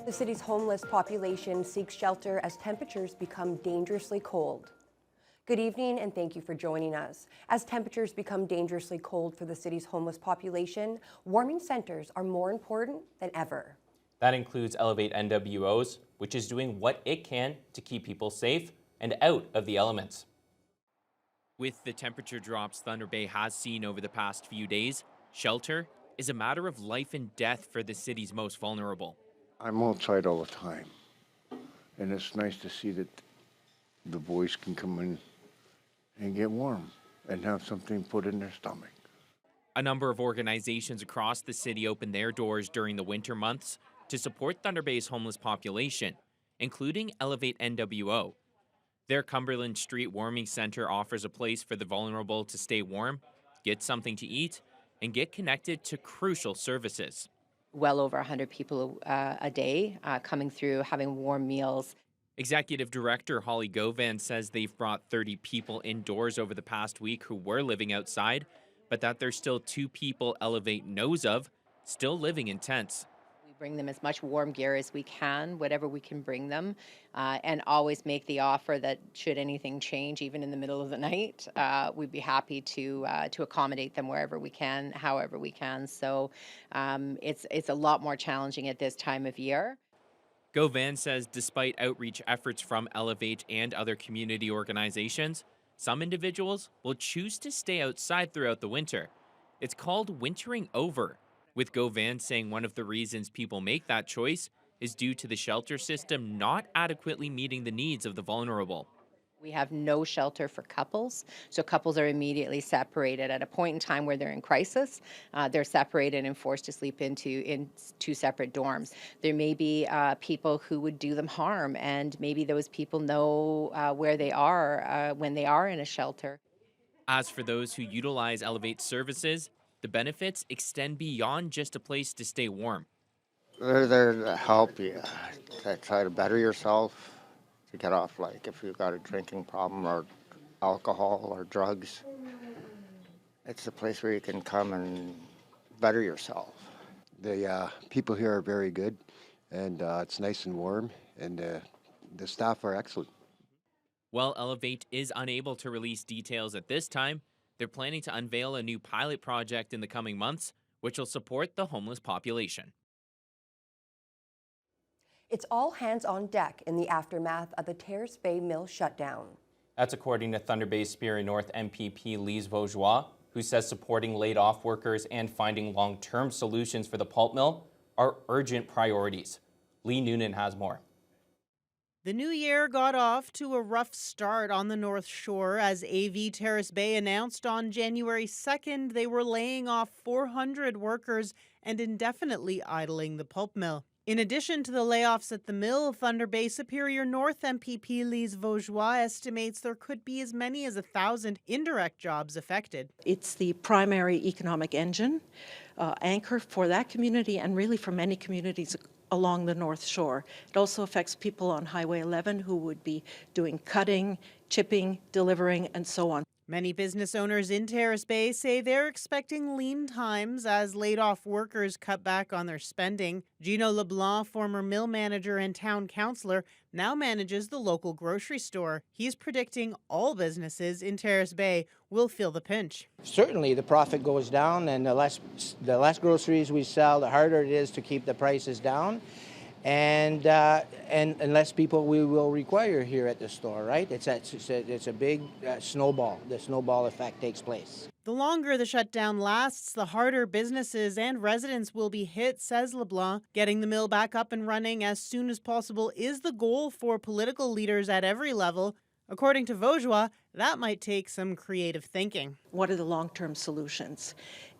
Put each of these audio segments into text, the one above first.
The city's homeless population seeks shelter as temperatures become dangerously cold. Good evening and thank you for joining us. As temperatures become dangerously cold for the city's homeless population, warming centers are more important than ever. That includes Elevate NWOs, which is doing what it can to keep people safe and out of the elements. With the temperature drops Thunder Bay has seen over the past few days, shelter is a matter of life and death for the city's most vulnerable. I'm outside all the time, and it's nice to see that the boys can come in and get warm and have something put in their stomach. A number of organizations across the city opened their doors during the winter months to support Thunder Bay's homeless population, including Elevate NWO. Their Cumberland Street Warming Center offers a place for the vulnerable to stay warm, get something to eat, and get connected to crucial services. Well over 100 people a day coming through, having warm meals. Executive Director Holly Govan says they've brought 30 people indoors over the past week who were living outside, but that there's still 2 people Elevate knows of still living in tents. We bring them as much warm gear as we can, whatever we can bring them, and always make the offer that should anything change, even in the middle of the night, we'd be happy to accommodate them wherever we can, however we can. So it's a lot more challenging at this time of year. Govan says despite outreach efforts from Elevate and other community organizations, some individuals will choose to stay outside throughout the winter. It's called wintering over, with Govan saying one of the reasons people make that choice is due to the shelter system not adequately meeting the needs of the vulnerable. We have no shelter for couples, so couples are immediately separated at a point in time where they're in crisis. They're separated and forced to sleep in 2 separate dorms. There may be people who would do them harm, and maybe those people know where they are when they are in a shelter. As for those who utilize Elevate services, the benefits extend beyond just a place to stay warm. They're there to help you, to try to better yourself, to get off, like if you've got a drinking problem or alcohol or drugs. It's a place where you can come and better yourself. The people here are very good, and it's nice and warm, and the staff are excellent. While Elevate is unable to release details at this time, they're planning to unveil a new pilot project in the coming months, which will support the homeless population. It's all hands on deck in the aftermath of the Terrace Bay mill shutdown. That's according to Thunder Bay Superior North MPP Lise Vaugeois, who says supporting laid-off workers and finding long-term solutions for the pulp mill are urgent priorities. Lee Noonan has more. The new year got off to a rough start on the North Shore as AV Terrace Bay announced on January 2nd they were laying off 400 workers and indefinitely idling the pulp mill. In addition to the layoffs at the mill, Thunder Bay Superior North MPP Lise Vaugeois estimates there could be as many as 1,000 indirect jobs affected. It's the primary economic engine, anchor for that community and really for many communities along the North Shore. It also affects people on Highway 11 who would be doing cutting, chipping, delivering, and so on. Many business owners in Terrace Bay say they're expecting lean times as laid-off workers cut back on their spending. Gino LeBlanc, former mill manager and town councillor, now manages the local grocery store. He's predicting all businesses in Terrace Bay will feel the pinch. Certainly the profit goes down, and the less groceries we sell, the harder it is to keep the prices down. And less people we will require here at the store, right? It's a big snowball. The snowball effect takes place. The longer the shutdown lasts, the harder businesses and residents will be hit, says LeBlanc. Getting the mill back up and running as soon as possible is the goal for political leaders at every level. According to Vaugeois, that might take some creative thinking. What are the long-term solutions?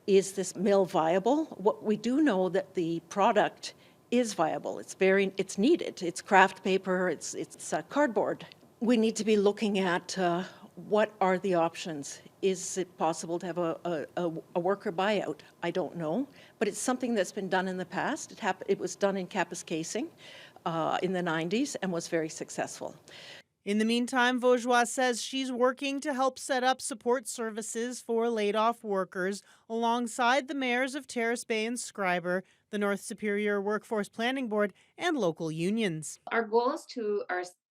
Is this mill viable? What we do know that the product is viable. It's needed. It's craft paper. It's cardboard. We need to be looking at what are the options. Is it possible to have a worker buyout? I don't know, but it's something that's been done in the past. It was done in Kapuskasing in the 90s and was very successful. In the meantime, Vaugeois says she's working to help set up support services for laid-off workers alongside the mayors of Terrace Bay and Schreiber. The the North Superior Workforce Planning Board, and local unions. Our goal is to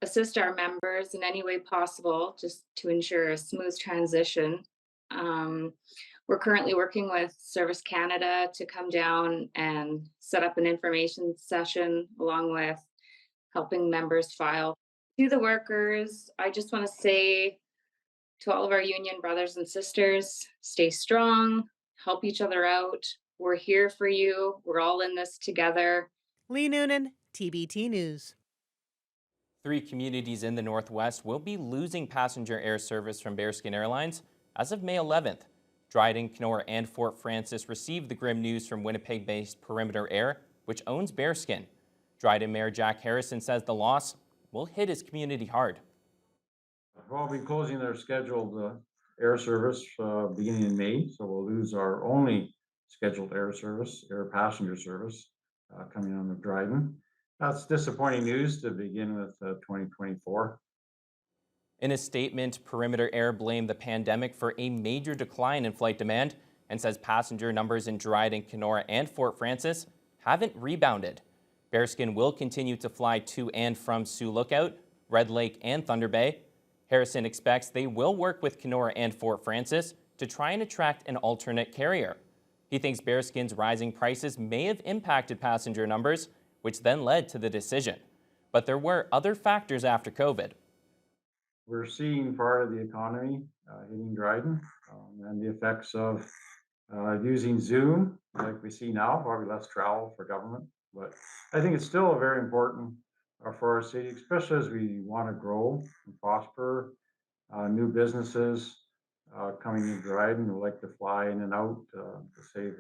assist our members in any way possible, just to ensure a smooth transition. We're currently working with Service Canada to come down and set up an information session along with helping members file. To the workers, I just want to say to all of our union brothers and sisters, stay strong, help each other out. We're here for you. We're all in this together. Lee Noonan, TBT News. 3 communities in the Northwest will be losing passenger air service from Bearskin Airlines as of May 11th. Dryden, Kenora, and Fort Francis received the grim news from Winnipeg-based Perimeter Air, which owns Bearskin. Dryden Mayor Jack Harrison says the loss will hit his community hard. We'll be closing their scheduled air service beginning in May, so we'll lose our only scheduled air passenger service coming on the Dryden. That's disappointing news to begin with 2024. In a statement, Perimeter Air blamed the pandemic for a major decline in flight demand and says passenger numbers in Dryden, Kenora, and Fort Francis haven't rebounded. Bearskin will continue to fly to and from Sioux Lookout, Red Lake, and Thunder Bay. Harrison expects they will work with Kenora and Fort Francis to try and attract an alternate carrier. He thinks Bearskin's rising prices may have impacted passenger numbers, which then led to the decision. But there were other factors after COVID. We're seeing part of the economy hitting Dryden and the effects of using Zoom like we see now, probably less travel for government. But I think it's still very important for our city, especially as we want to grow and prosper. New businesses coming into Dryden who like to fly in and out to save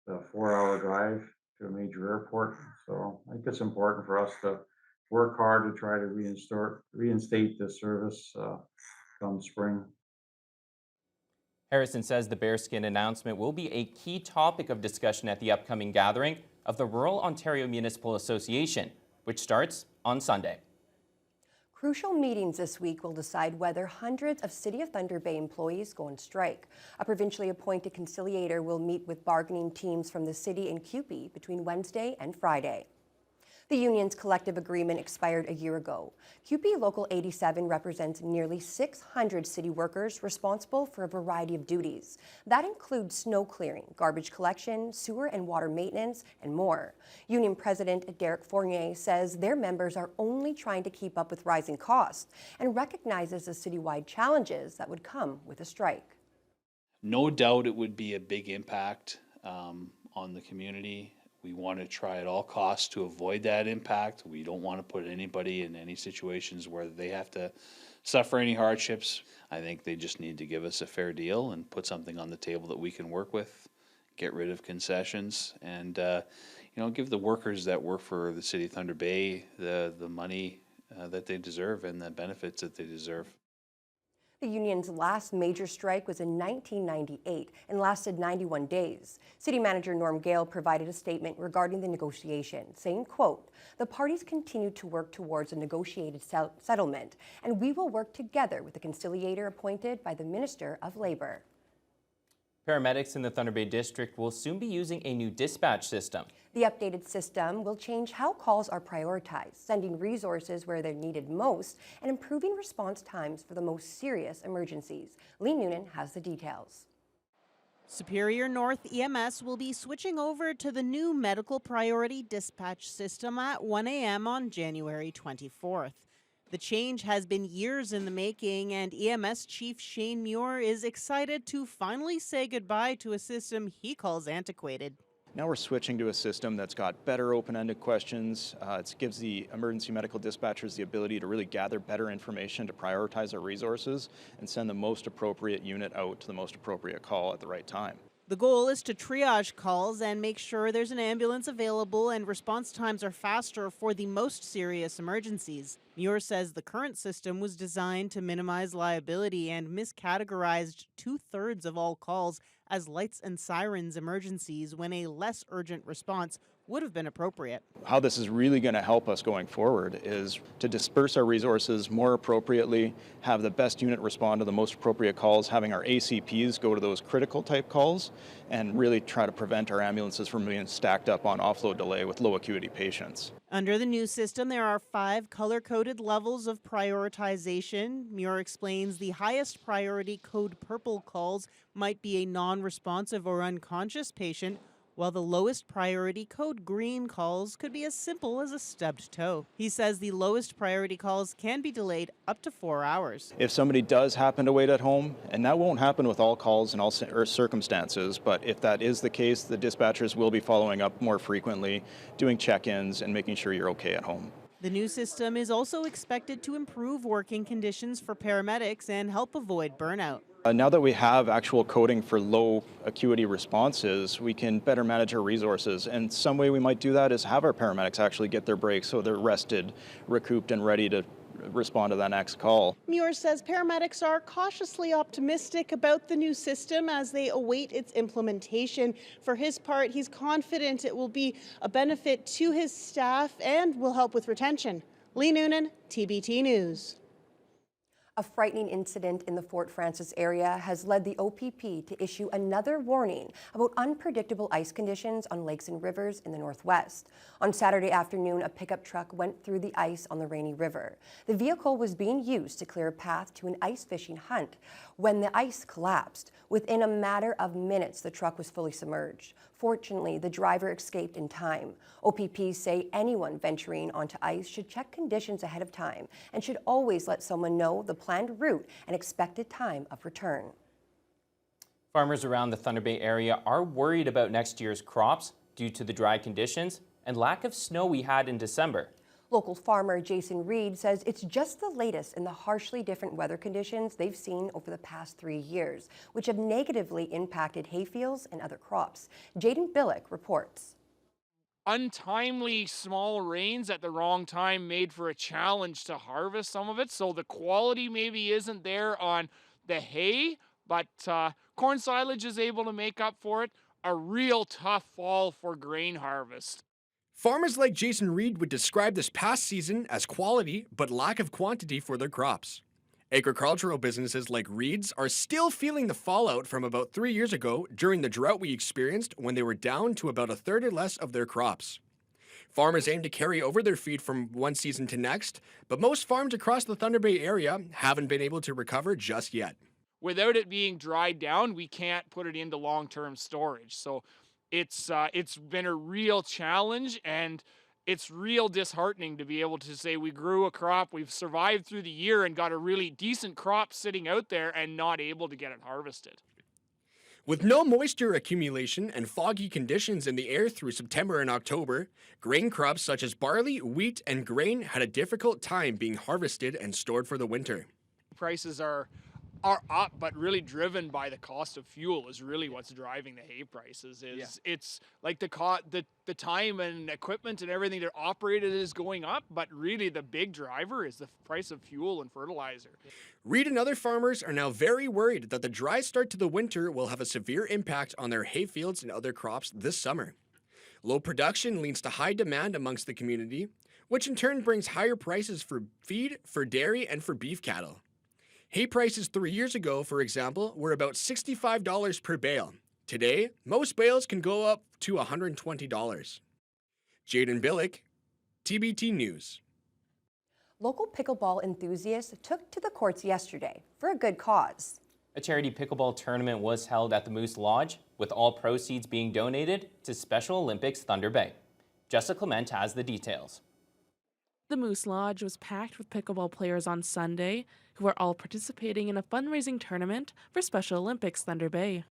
the 4-hour drive to a major airport. So I think it's important for us to work hard to try to reinstate this service come spring. Harrison says the Bearskin announcement will be a key topic of discussion at the upcoming gathering of the Rural Ontario Municipal Association, which starts on Sunday. Crucial meetings this week will decide whether hundreds of City of Thunder Bay employees go on strike. A provincially appointed conciliator will meet with bargaining teams from the city and CUPE between Wednesday and Friday. The union's collective agreement expired a year ago. CUPE Local 87 represents nearly 600 city workers responsible for a variety of duties. That includes snow clearing, garbage collection, sewer and water maintenance, and more. Union President Derek Fournier says their members are only trying to keep up with rising costs and recognizes the citywide challenges that would come with a strike. No doubt it would be a big impact on the community. We want to try at all costs to avoid that impact. We don't want to put anybody in any situations where they have to suffer any hardships. I think they just need to give us a fair deal and put something on the table that we can work with, get rid of concessions, and give the workers that work for the City of Thunder Bay the money that they deserve and the benefits that they deserve. The union's last major strike was in 1998 and lasted 91 days. City Manager Norm Gale provided a statement regarding the negotiation, saying, quote, "The parties continue to work towards a negotiated settlement, and we will work together with the conciliator appointed by the Minister of Labour." Paramedics in the Thunder Bay District will soon be using a new dispatch system. The updated system will change how calls are prioritized, sending resources where they're needed most and improving response times for the most serious emergencies. Lee Noonan has the details. Superior North EMS will be switching over to the new medical priority dispatch system at 1 a.m. on January 24th. The change has been years in the making, and EMS Chief Shane Muir is excited to finally say goodbye to a system he calls antiquated. Now we're switching to a system that's got better open-ended questions. It gives the emergency medical dispatchers the ability to really gather better information to prioritize our resources and send the most appropriate unit out to the most appropriate call at the right time. The goal is to triage calls and make sure there's an ambulance available and response times are faster for the most serious emergencies. Muir says the current system was designed to minimize liability and miscategorized 2/3 of all calls as lights and sirens emergencies when a less urgent response would have been appropriate. How this is really going to help us going forward is to disperse our resources more appropriately, have the best unit respond to the most appropriate calls, having our ACPs go to those critical type calls, and really try to prevent our ambulances from being stacked up on offload delay with low acuity patients. Under the new system, there are 5 color-coded levels of prioritization. Muir explains the highest priority code purple calls might be a non-responsive or unconscious patient, while the lowest priority code green calls could be as simple as a stubbed toe. He says the lowest priority calls can be delayed up to 4 hours. If somebody does happen to wait at home, and that won't happen with all calls and all circumstances, but if that is the case, the dispatchers will be following up more frequently, doing check-ins and making sure you're okay at home. The new system is also expected to improve working conditions for paramedics and help avoid burnout. Now that we have actual coding for low acuity responses, we can better manage our resources. And some way we might do that is have our paramedics actually get their breaks so they're rested, recouped, and ready to respond to that next call. Muir says paramedics are cautiously optimistic about the new system as they await its implementation. For his part, he's confident it will be a benefit to his staff and will help with retention. Lee Noonan, TBT News. A frightening incident in the Fort Frances area has led the OPP to issue another warning about unpredictable ice conditions on lakes and rivers in the Northwest. On Saturday afternoon, a pickup truck went through the ice on the Rainy River. The vehicle was being used to clear a path to an ice fishing hunt when the ice collapsed. Within a matter of minutes, the truck was fully submerged. Fortunately, the driver escaped in time. OPP say anyone venturing onto ice should check conditions ahead of time and should always let someone know the planned route and expected time of return. Farmers around the Thunder Bay area are worried about next year's crops due to the dry conditions and lack of snow we had in December. Local farmer Jason Reed says it's just the latest in the harshly different weather conditions they've seen over the past 3 years, which have negatively impacted hayfields and other crops. Jaden Billick reports. Untimely small rains at the wrong time made for a challenge to harvest some of it, so the quality maybe isn't there on the hay, but corn silage is able to make up for it. A real tough fall for grain harvest. Farmers like Jason Reed would describe this past season as quality but lack of quantity for their crops. Agricultural businesses like Reed's are still feeling the fallout from about 3 years ago during the drought we experienced when they were down to about a third or less of their crops. Farmers aim to carry over their feed from one season to next, but most farms across the Thunder Bay area haven't been able to recover just yet. Without it being dried down, we can't put it into long-term storage. So it's been a real challenge, and it's real disheartening to be able to say we grew a crop, we've survived through the year and got a really decent crop sitting out there and not able to get it harvested. With no moisture accumulation and foggy conditions in the air through September and October, grain crops such as barley, wheat, and grain had a difficult time being harvested and stored for the winter. Prices are up, but really driven by the cost of fuel is really what's driving the hay prices. It's like the time and equipment and everything to operate it is going up, but really the big driver is the price of fuel and fertilizer. Reed and other farmers are now very worried that the dry start to the winter will have a severe impact on their hay fields and other crops this summer. Low production leads to high demand amongst the community, which in turn brings higher prices for feed, for dairy, and for beef cattle. Hay prices 3 years ago, for example, were about $65 per bale. Today, most bales can go up to $120. Jaden Billick, TBT News. Local pickleball enthusiasts took to the courts yesterday for a good cause. A charity pickleball tournament was held at the Moose Lodge, with all proceeds being donated to Special Olympics Thunder Bay. Jessica Clement has the details. The Moose Lodge was packed with pickleball players on Sunday, who are all participating in a fundraising tournament for Special Olympics Thunder Bay.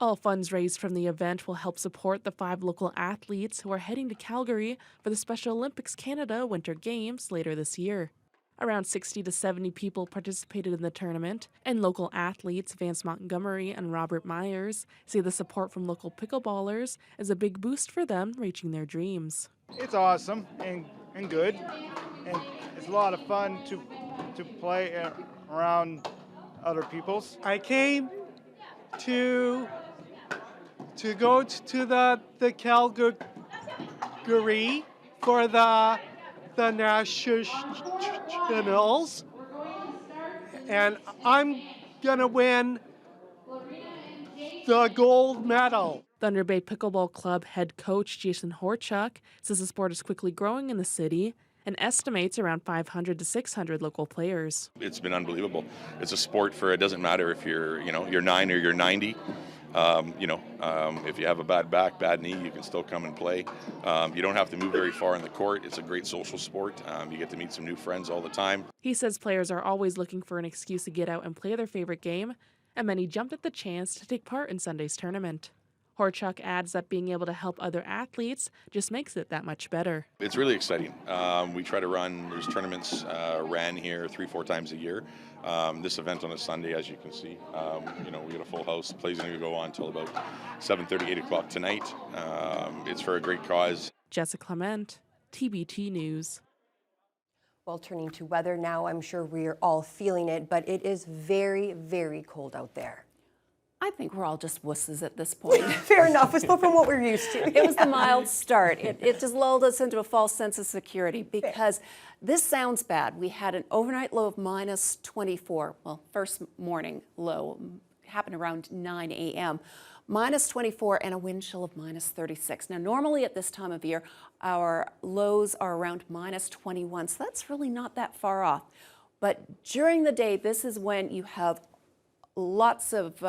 All funds raised from the event will help support the 5 local athletes who are heading to Calgary for the Special Olympics Canada Winter Games later this year. Around 60 to 70 people participated in the tournament, and local athletes Vance Montgomery and Robert Myers say the support from local pickleballers is a big boost for them reaching their dreams. It's awesome and good, and it's a lot of fun to play around other people's. I came to to go to the Calgary for the nationals, and I'm gonna win the gold medal. Thunder Bay Pickleball Club head coach Jason Horchuk says the sport is quickly growing in the city and estimates around 500 to 600 local players. It's been unbelievable. It's a sport for, it doesn't matter if you're 9 or you're 90. If you have a bad back, bad knee, you can still come and play. You don't have to move very far in the court. It's a great social sport. You get to meet some new friends all the time. He says players are always looking for an excuse to get out and play their favorite game, and many jumped at the chance to take part in Sunday's tournament. Horchuk adds that being able to help other athletes just makes it that much better. It's really exciting. We try to run, there's tournaments ran here 3-4 times a year. This event on a Sunday, as you can see, we got a full house. Play's going to go on until about 7:30, 8 o'clock tonight. It's for a great cause. Jessica Clement, TBT News. Well, turning to weather now, I'm sure we're all feeling it, but it is very, very cold out there. I think we're all just wusses at this point. Fair enough. It's from what we're used to. It was the mild start. It just lulled us into a false sense of security because this sounds bad. We had an overnight low of minus 24. Well, first morning low happened around 9 a.m. Minus 24 and a wind chill of minus 36. Now, normally at this time of year, our lows are around minus 21, so that's really not that far off. But during the day, this is when you have lots of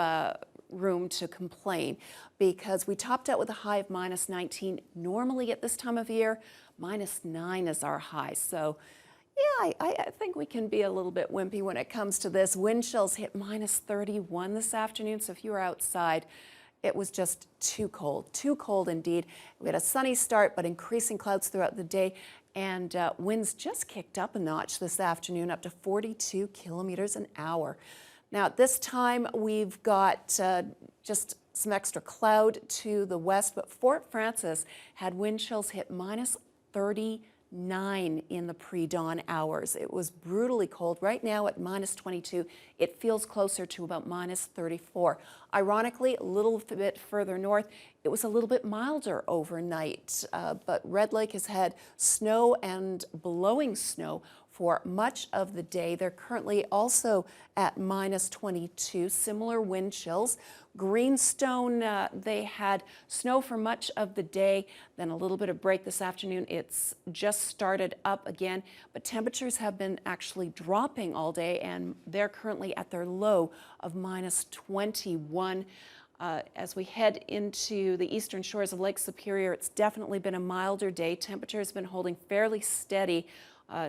room to complain because we topped out with a high of minus 19. Normally at this time of year, minus 9 is our high. So yeah, I think we can be a little bit wimpy when it comes to this. Wind chills hit minus 31 this afternoon. So if you were outside, it was just too cold indeed. We had a sunny start, but increasing clouds throughout the day. And winds just kicked up a notch this afternoon, up to 42 kilometers an hour. Now, at this time, we've got just some extra cloud to the west, but Fort Frances had wind chills hit minus 39 in the pre-dawn hours. It was brutally cold. Right now at minus 22, it feels closer to about minus 34. Ironically, a little bit further north, it was a little bit milder overnight, but Red Lake has had snow and blowing snow for much of the day. They're currently also at minus 22, similar wind chills. Greenstone, they had snow for much of the day, then a little bit of break this afternoon. It's just started up again, but temperatures have been actually dropping all day, and they're currently at their low of minus 21. As we head into the eastern shores of Lake Superior, it's definitely been a milder day. Temperature has been holding fairly steady.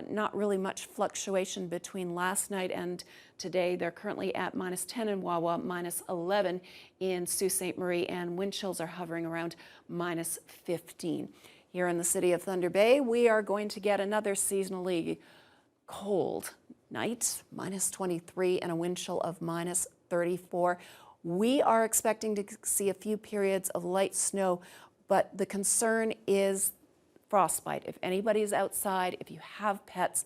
Not really much fluctuation between last night and today. They're currently at minus 10 in Wawa, minus 11 in Sault Ste. Marie, and wind chills are hovering around minus 15. Here in the city of Thunder Bay, we are going to get another seasonally cold night, minus 23 and a wind chill of minus 34. We are expecting to see a few periods of light snow, but the concern is frostbite. If anybody is outside, if you have pets,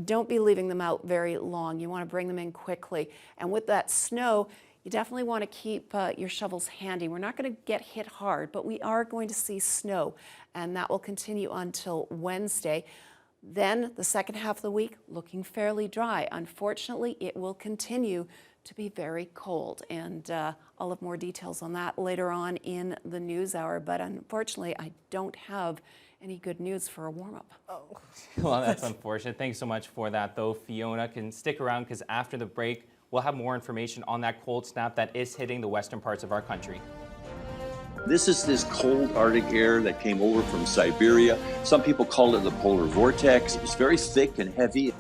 don't be leaving them out very long. You want to bring them in quickly. And with that snow, you definitely want to keep your shovels handy. We're not going to get hit hard, but we are going to see snow, and that will continue until Wednesday. Then the second half of the week, looking fairly dry. Unfortunately, it will continue to be very cold, and I'll have more details on that later on in the news hour, but unfortunately, I don't have any good news for a warm-up. Oh. Well, that's unfortunate. Thanks so much for that, though. Fiona can stick around because after the break, we'll have more information on that cold snap that is hitting the western parts of our country. This is this cold Arctic air that came over from Siberia. Some people call it the polar vortex. It's very thick and heavy.